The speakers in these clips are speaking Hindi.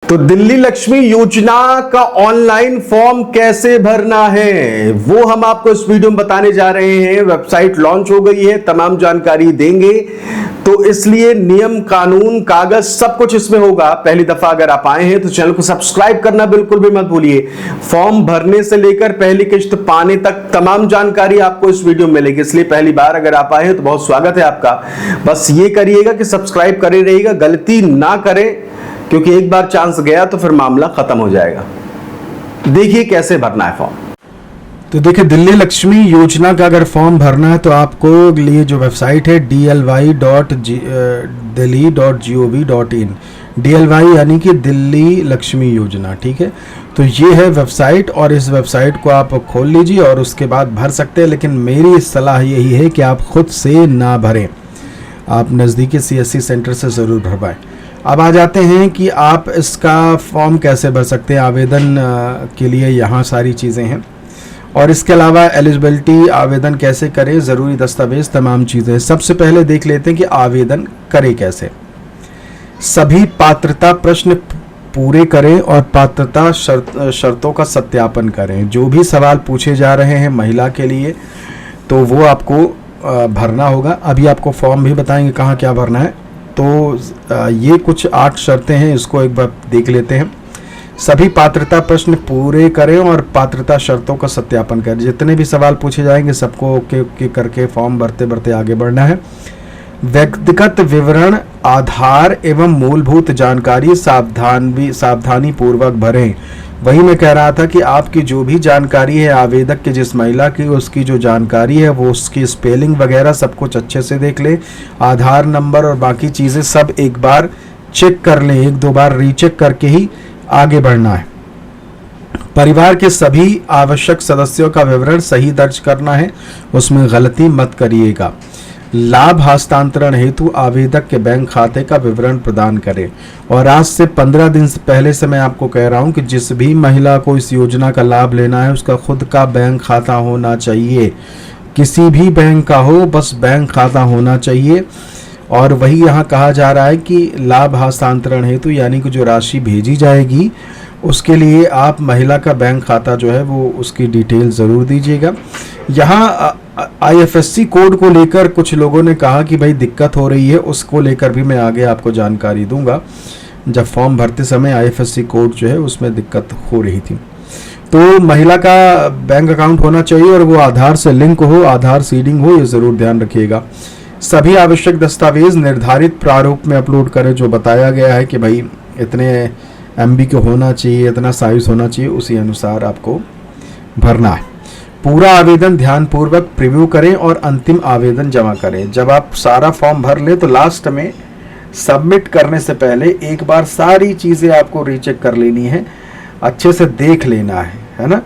तो दिल्ली लक्ष्मी योजना का ऑनलाइन फॉर्म कैसे भरना है वो हम आपको इस वीडियो में बताने जा रहे हैं। वेबसाइट लॉन्च हो गई है, तमाम जानकारी देंगे, तो इसलिए नियम कानून कागज सब कुछ इसमें होगा। पहली दफा अगर आप आए हैं तो चैनल को सब्सक्राइब करना बिल्कुल भी मत भूलिए। फॉर्म भरने से लेकर पहली किस्त पाने तक तमाम जानकारी आपको इस वीडियो में मिलेगी, इसलिए पहली बार अगर आप आए हैं तो बहुत स्वागत है आपका। बस ये करिएगा कि सब्सक्राइब करे रहिएगा, गलती ना करें, क्योंकि एक बार चांस गया तो फिर मामला खत्म हो जाएगा। देखिए कैसे भरना है फॉर्म। तो देखिए, दिल्ली लक्ष्मी योजना का अगर फॉर्म भरना है तो आपको लिए जो वेबसाइट है dly.delhi.gov.in, DLY यानी कि दिल्ली लक्ष्मी योजना, ठीक है। तो ये है वेबसाइट और इस वेबसाइट को आप खोल लीजिए और उसके बाद भर सकते हैं, लेकिन मेरी सलाह यही है कि आप खुद से ना भरें, आप नज़दीकी CSC सेंटर से ज़रूर भरवाएं। अब आ जाते हैं कि आप इसका फॉर्म कैसे भर सकते हैं। आवेदन के लिए यहाँ सारी चीज़ें हैं और इसके अलावा एलिजिबिलिटी, आवेदन कैसे करें, ज़रूरी दस्तावेज़, तमाम चीज़ें। सबसे पहले देख लेते हैं कि आवेदन करें कैसे। सभी पात्रता प्रश्न पूरे करें और पात्रता शर्तों का सत्यापन करें। जो भी सवाल पूछे जा रहे हैं महिला के लिए तो वो आपको भरना होगा। अभी आपको फॉर्म भी बताएंगे कहाँ क्या भरना है। तो ये कुछ 8 शर्तें हैं, इसको एक बार देख लेते हैं। सभी पात्रता प्रश्न पूरे करें और पात्रता शर्तों का सत्यापन करें। जितने भी सवाल पूछे जाएंगे सबको ओके करके फॉर्म भरते भरते आगे बढ़ना है। व्यक्तिगत विवरण, आधार एवं मूलभूत जानकारी सावधानी पूर्वक भरें। वही मैं कह रहा था कि आपकी जो भी जानकारी है, आवेदक की जिस महिला की, उसकी जो जानकारी है वो उसकी स्पेलिंग वगैरह सब कुछ अच्छे से देख ले। आधार नंबर और बाकी चीज़ें सब एक बार चेक कर लें, 1-2 बार रीचेक करके ही आगे बढ़ना है। परिवार के सभी आवश्यक सदस्यों का विवरण सही दर्ज करना है, उसमें गलती मत करिएगा। लाभ हस्तांतरण हेतु आवेदक के बैंक खाते का विवरण प्रदान करें। और आज से 15 दिन पहले से मैं आपको कह रहा हूं कि जिस भी महिला को इस योजना का लाभ लेना है उसका खुद का बैंक खाता होना चाहिए, किसी भी बैंक का हो, बस बैंक खाता होना चाहिए। और वही यहाँ कहा जा रहा है कि लाभ हस्तांतरण हेतु यानी कि जो राशि भेजी जाएगी उसके लिए आप महिला का बैंक खाता जो है वो उसकी डिटेल ज़रूर दीजिएगा। यहाँ IFSC कोड को लेकर कुछ लोगों ने कहा कि भाई दिक्कत हो रही है, उसको लेकर भी मैं आगे आपको जानकारी दूंगा। जब फॉर्म भरते समय IFSC कोड जो है उसमें दिक्कत हो रही थी। तो महिला का बैंक अकाउंट होना चाहिए और वो आधार से लिंक हो, आधार सीडिंग हो, ये ज़रूर ध्यान रखिएगा। सभी आवश्यक दस्तावेज निर्धारित प्रारूप में अपलोड करें। जो बताया गया है कि भाई इतने MB के होना चाहिए, इतना साइज होना चाहिए, उसी अनुसार आपको भरना है। पूरा आवेदन ध्यानपूर्वक प्रीव्यू करें और अंतिम आवेदन जमा करें। जब आप सारा फॉर्म भर लें तो लास्ट में सबमिट करने से पहले एक बार सारी चीज़ें आपको रीचेक कर लेनी है, अच्छे से देख लेना है ना,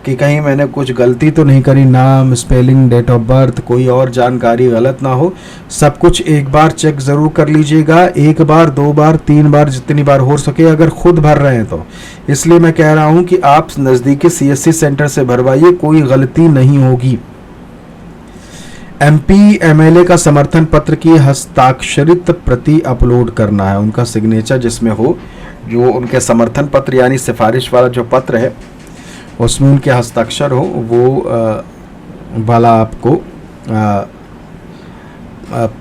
कि कहीं मैंने कुछ गलती तो नहीं करी, नाम, स्पेलिंग, डेट ऑफ बर्थ, कोई और जानकारी गलत ना हो। सब कुछ एक बार चेक ज़रूर कर लीजिएगा, 1 बार, 2 बार, 3 बार, जितनी बार हो सके, अगर खुद भर रहे हैं तो। इसलिए मैं कह रहा हूं कि आप नज़दीकी CSC सेंटर से भरवाइए, कोई गलती नहीं होगी। MP MLA का समर्थन पत्र की हस्ताक्षरित प्रति अपलोड करना है, उनका सिग्नेचर जिसमें हो, जो उनके समर्थन पत्र यानी सिफारिश वाला जो पत्र है उसमें उनके हस्ताक्षर हो, वो वाला आपको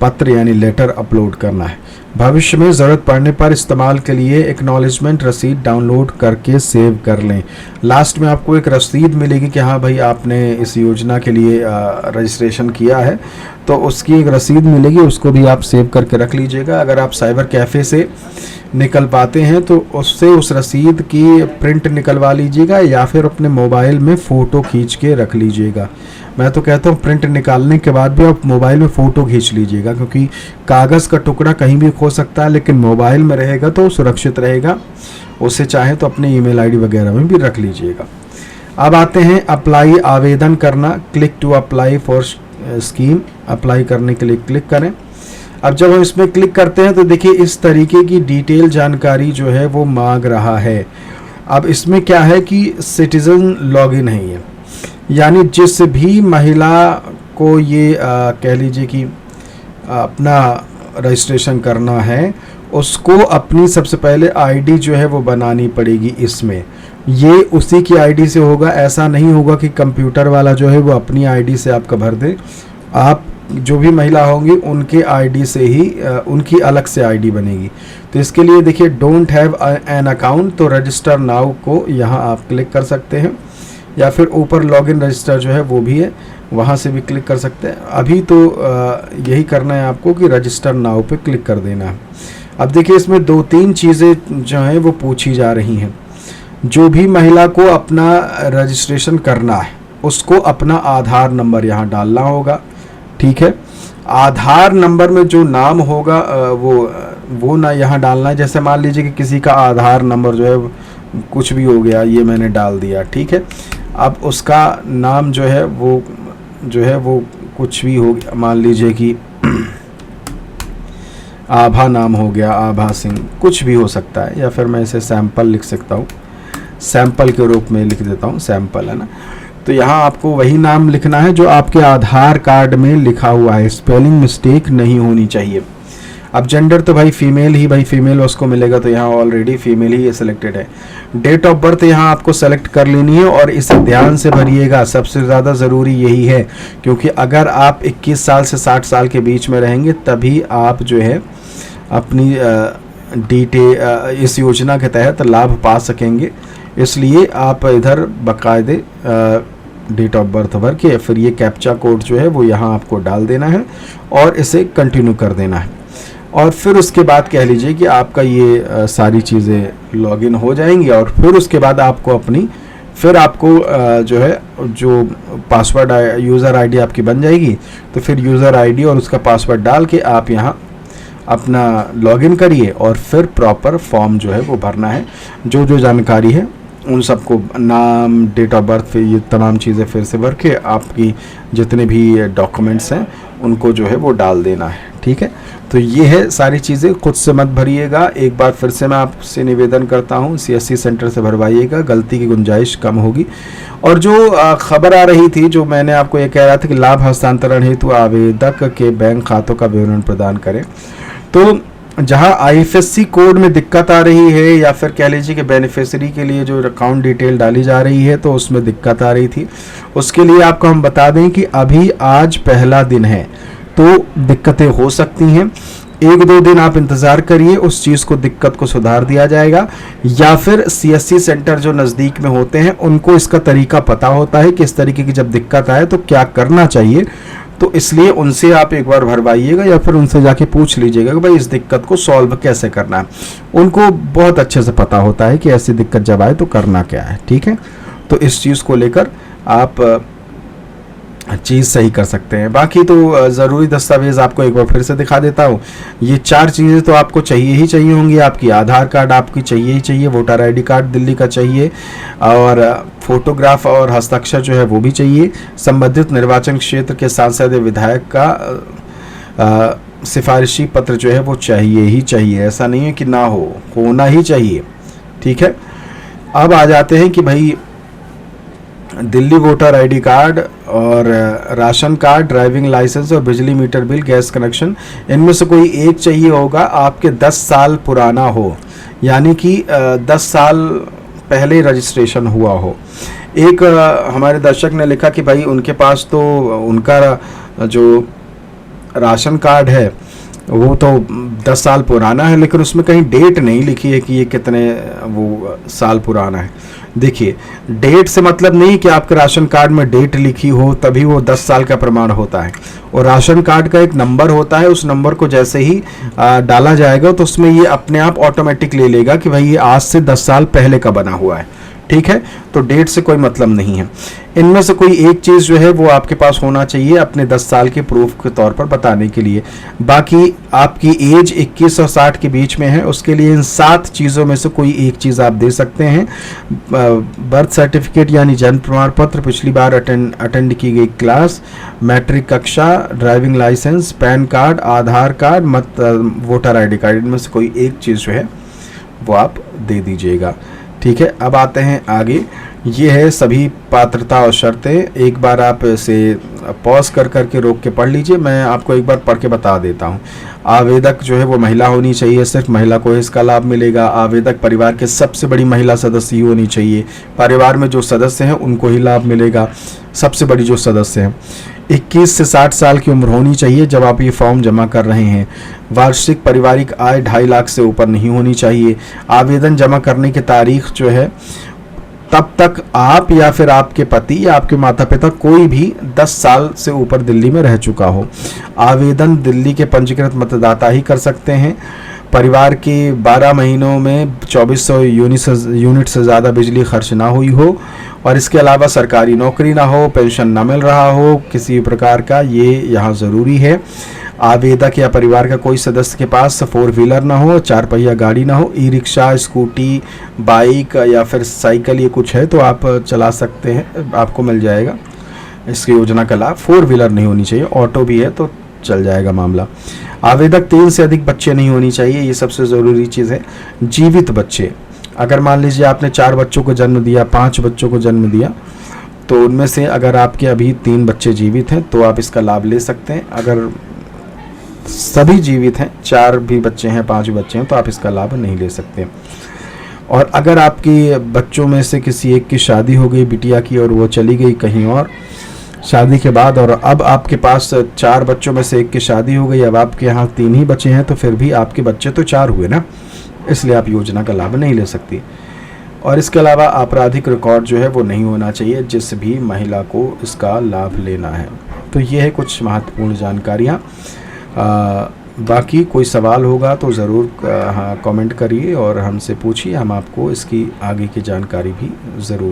पत्र यानी लेटर अपलोड करना है। भविष्य में ज़रूरत पड़ने पर इस्तेमाल के लिए एक्नॉलेजमेंट रसीद डाउनलोड करके सेव कर लें। लास्ट में आपको एक रसीद मिलेगी कि हाँ भाई आपने इस योजना के लिए रजिस्ट्रेशन किया है, तो उसकी एक रसीद मिलेगी, उसको भी आप सेव करके रख लीजिएगा। अगर आप साइबर कैफ़े से निकल पाते हैं तो उससे उस रसीद की प्रिंट निकलवा लीजिएगा या फिर अपने मोबाइल में फ़ोटो खींच के रख लीजिएगा। मैं तो कहता हूँ प्रिंट निकालने के बाद भी आप मोबाइल में फ़ोटो खींच लीजिएगा, क्योंकि कागज़ का टुकड़ा कहीं भी खो सकता है, लेकिन मोबाइल में रहेगा तो सुरक्षित रहेगा। उसे चाहे तो अपने ईमेल ID वगैरह में भी रख लीजिएगा। अब आते हैं अप्लाई, आवेदन करना। Click to apply for scheme, apply करने के लिए क्लिक करें। अब जब हम इसमें क्लिक करते हैं तो देखिए इस तरीके की डिटेल जानकारी जो है वो मांग रहा है। अब इसमें क्या है कि सिटीज़न लॉगिन है ये, यानी जिस भी महिला को ये कह लीजिए कि अपना रजिस्ट्रेशन करना है उसको अपनी सबसे पहले आईडी जो है वो बनानी पड़ेगी इसमें। ये उसी की आईडी से होगा, ऐसा नहीं होगा कि कंप्यूटर वाला जो है वो अपनी आईडी से आपका भर दे। आप जो भी महिला होंगी उनके आईडी से ही उनकी अलग से आईडी बनेगी। तो इसके लिए देखिए डोंट हैव एन अकाउंट, तो रजिस्टर नाउ को यहाँ आप क्लिक कर सकते हैं, या फिर ऊपर लॉगिन रजिस्टर जो है वो भी है, वहाँ से भी क्लिक कर सकते हैं। अभी तो यही करना है आपको कि रजिस्टर नाउ पे क्लिक कर देना है। अब देखिए इसमें 2-3 चीज़ें जो हैं वो पूछी जा रही हैं। जो भी महिला को अपना रजिस्ट्रेशन करना है उसको अपना आधार नंबर यहाँ डालना होगा, ठीक है। आधार नंबर में जो नाम होगा वो ना यहाँ डालना है। जैसे मान लीजिए कि किसी का आधार नंबर जो है कुछ भी हो गया, ये मैंने डाल दिया, ठीक है। अब उसका नाम जो है वो कुछ भी हो गया, मान लीजिए कि आभा नाम हो गया, आभा सिंह, कुछ भी हो सकता है। या फिर मैं इसे सैंपल लिख सकता हूँ, सैंपल के रूप में लिख देता हूँ, सैंपल, है ना। तो यहाँ आपको वही नाम लिखना है जो आपके आधार कार्ड में लिखा हुआ है, स्पेलिंग मिस्टेक नहीं होनी चाहिए। अब जेंडर तो भाई फीमेल ही, भाई फीमेल उसको मिलेगा, तो यहाँ ऑलरेडी फीमेल ही सिलेक्टेड है। डेट ऑफ बर्थ यहाँ आपको सेलेक्ट कर लेनी है और इसे ध्यान से भरिएगा, सबसे ज़्यादा ज़रूरी यही है, क्योंकि अगर आप 21 साल से 60 साल के बीच में रहेंगे तभी आप जो है अपनी इस योजना के तहत लाभ पा सकेंगे। इसलिए आप इधर बाकायदे डेट ऑफ बर्थ भर के फिर ये कैप्चा कोड जो है वो यहाँ आपको डाल देना है और इसे कंटिन्यू कर देना है। और फिर उसके बाद कह लीजिए कि आपका ये सारी चीज़ें लॉगिन हो जाएंगी और फिर उसके बाद आपको जो है जो पासवर्ड यूज़र आईडी आपकी बन जाएगी। तो फिर यूज़र आईडी और उसका पासवर्ड डाल के आप यहाँ अपना लॉगिन करिए और फिर प्रॉपर फॉर्म जो है वो भरना है। जो जो जानकारी है उन सबको, नाम, डेट ऑफ बर्थ, ये तमाम चीज़ें फिर से भर के आपकी जितने भी डॉक्यूमेंट्स हैं उनको जो है वो डाल देना है, ठीक है। तो ये है सारी चीज़ें, खुद से मत भरिएगा। एक बार फिर से मैं आपसे निवेदन करता हूँ, CSC सेंटर से भरवाइएगा, गलती की गुंजाइश कम होगी। और जो खबर आ रही थी, जो मैंने आपको ये कह रहा था कि लाभ हस्तांतरण हेतु आवेदक के बैंक खातों का विवरण प्रदान करें, तो जहां IFSC कोड में दिक्कत आ रही है या फिर कह लीजिए कि बेनिफिशियरी के लिए जो अकाउंट डिटेल डाली जा रही है तो उसमें दिक्कत आ रही थी, उसके लिए आपको हम बता दें कि अभी आज पहला दिन है तो दिक्कतें हो सकती हैं। 1-2 दिन आप इंतज़ार करिए, उस चीज़ को, दिक्कत को सुधार दिया जाएगा। या फिर CSC सेंटर जो नज़दीक में होते हैं उनको इसका तरीका पता होता है कि इस तरीके की जब दिक्कत आए तो क्या करना चाहिए, तो इसलिए उनसे आप एक बार भरवाइएगा या फिर उनसे जाके पूछ लीजिएगा कि भाई इस दिक्कत को सॉल्व कैसे करना है। उनको बहुत अच्छे से पता होता है कि ऐसी दिक्कत जब आए तो करना क्या है, ठीक है। तो इस चीज़ को लेकर आप चीज़ सही कर सकते हैं। बाकी तो ज़रूरी दस्तावेज़ आपको एक बार फिर से दिखा देता हूँ। ये 4 चीज़ें तो आपको चाहिए ही चाहिए होंगी। आपकी आधार कार्ड आपकी चाहिए ही चाहिए, वोटर आईडी कार्ड दिल्ली का चाहिए, और फोटोग्राफ और हस्ताक्षर जो है वो भी चाहिए। संबंधित निर्वाचन क्षेत्र के सांसद विधायक का सिफारिशी पत्र जो है वो चाहिए ही चाहिए, ऐसा नहीं है कि ना हो, होना ही चाहिए, ठीक है। अब आ जाते हैं कि भाई दिल्ली वोटर आईडी कार्ड और राशन कार्ड, ड्राइविंग लाइसेंस और बिजली मीटर बिल, गैस कनेक्शन, इनमें से कोई एक चाहिए होगा आपके 10 साल पुराना हो, यानी कि 10 साल पहले रजिस्ट्रेशन हुआ हो। एक हमारे दर्शक ने लिखा कि भाई उनके पास तो उनका जो राशन कार्ड है वो तो 10 साल पुराना है, लेकिन उसमें कहीं डेट नहीं लिखी है कि ये कितने वो साल पुराना है। देखिए, डेट से मतलब नहीं कि आपके राशन कार्ड में डेट लिखी हो तभी वो 10 साल का प्रमाण होता है। और राशन कार्ड का एक नंबर होता है, उस नंबर को जैसे ही डाला जाएगा तो उसमें ये अपने आप ऑटोमेटिक ले लेगा कि भाई ये आज से 10 साल पहले का बना हुआ है, ठीक है। तो डेट से कोई मतलब नहीं है। इनमें से कोई एक चीज़ जो है वो आपके पास होना चाहिए अपने 10 साल के प्रूफ के तौर पर बताने के लिए। बाकी आपकी एज 21 और 60 के बीच में है, उसके लिए इन 7 चीज़ों में से कोई एक चीज़ आप दे सकते हैं। बर्थ सर्टिफिकेट यानी जन्म प्रमाण पत्र, पिछली बार अटेंड की गई क्लास, मैट्रिक कक्षा, ड्राइविंग लाइसेंस, पैन कार्ड, आधार कार्ड, वोटर ID कार्ड, इनमें से कोई एक चीज़ जो है वो आप दे दीजिएगा, ठीक है, अब आते हैं आगे। ये है सभी पात्रता और शर्तें। एक बार आप इसे पॉज कर करके रोक के पढ़ लीजिए, मैं आपको एक बार पढ़ के बता देता हूँ। आवेदक जो है वो महिला होनी चाहिए, सिर्फ महिला को इसका लाभ मिलेगा। आवेदक परिवार के सबसे बड़ी महिला सदस्य ही होनी चाहिए, परिवार में जो सदस्य हैं उनको ही लाभ मिलेगा, सबसे बड़ी जो सदस्य हैं। 21 से 60 साल की उम्र होनी चाहिए जब आप ये फॉर्म जमा कर रहे हैं। वार्षिक पारिवारिक आय 2.5 लाख से ऊपर नहीं होनी चाहिए। आवेदन जमा करने की तारीख जो है तब तक आप या फिर आपके पति या आपके माता पिता कोई भी 10 साल से ऊपर दिल्ली में रह चुका हो। आवेदन दिल्ली के पंजीकृत मतदाता ही कर सकते हैं। परिवार के 12 महीनों में 2400 यूनिट से ज़्यादा बिजली खर्च ना हुई हो, और इसके अलावा सरकारी नौकरी ना हो, पेंशन ना मिल रहा हो किसी प्रकार का, ये यहाँ ज़रूरी है। आवेदक या परिवार का कोई सदस्य के पास 4 व्हीलर ना हो, 4 पहिया गाड़ी ना हो, ई रिक्शा, स्कूटी, बाइक या फिर साइकिल ये कुछ है तो आप चला सकते हैं, आपको मिल जाएगा इसकी योजना का लाभ। 4 व्हीलर नहीं होनी चाहिए, ऑटो भी है तो चल जाएगा मामला। आवेदक 3 से अधिक बच्चे नहीं होनी चाहिए, ये सबसे ज़रूरी चीज़ है। जीवित बच्चे, अगर मान लीजिए आपने 4 बच्चों को जन्म दिया, 5 बच्चों को जन्म दिया, तो उनमें से अगर आपके अभी 3 बच्चे जीवित हैं तो आप इसका लाभ ले सकते हैं। अगर सभी जीवित हैं, 4 भी बच्चे हैं, 5 बच्चे हैं, तो आप इसका लाभ नहीं ले सकते। और अगर आपकी बच्चों में से किसी एक की शादी हो गई बिटिया की और वो चली गई कहीं और शादी के बाद, और अब आपके पास 4 बच्चों में से एक की शादी हो गई, अब आपके यहाँ 3 ही बच्चे हैं, तो फिर भी आपके बच्चे तो 4 हुए ना, इसलिए आप योजना का लाभ नहीं ले सकती। और इसके अलावा आपराधिक रिकॉर्ड जो है वो नहीं होना चाहिए जिस भी महिला को इसका लाभ लेना है। तो ये है कुछ महत्वपूर्ण जानकारियाँ। बाकी कोई सवाल होगा तो ज़रूर हाँ कमेंट करिए और हमसे पूछिए, हम आपको इसकी आगे की जानकारी भी ज़रूर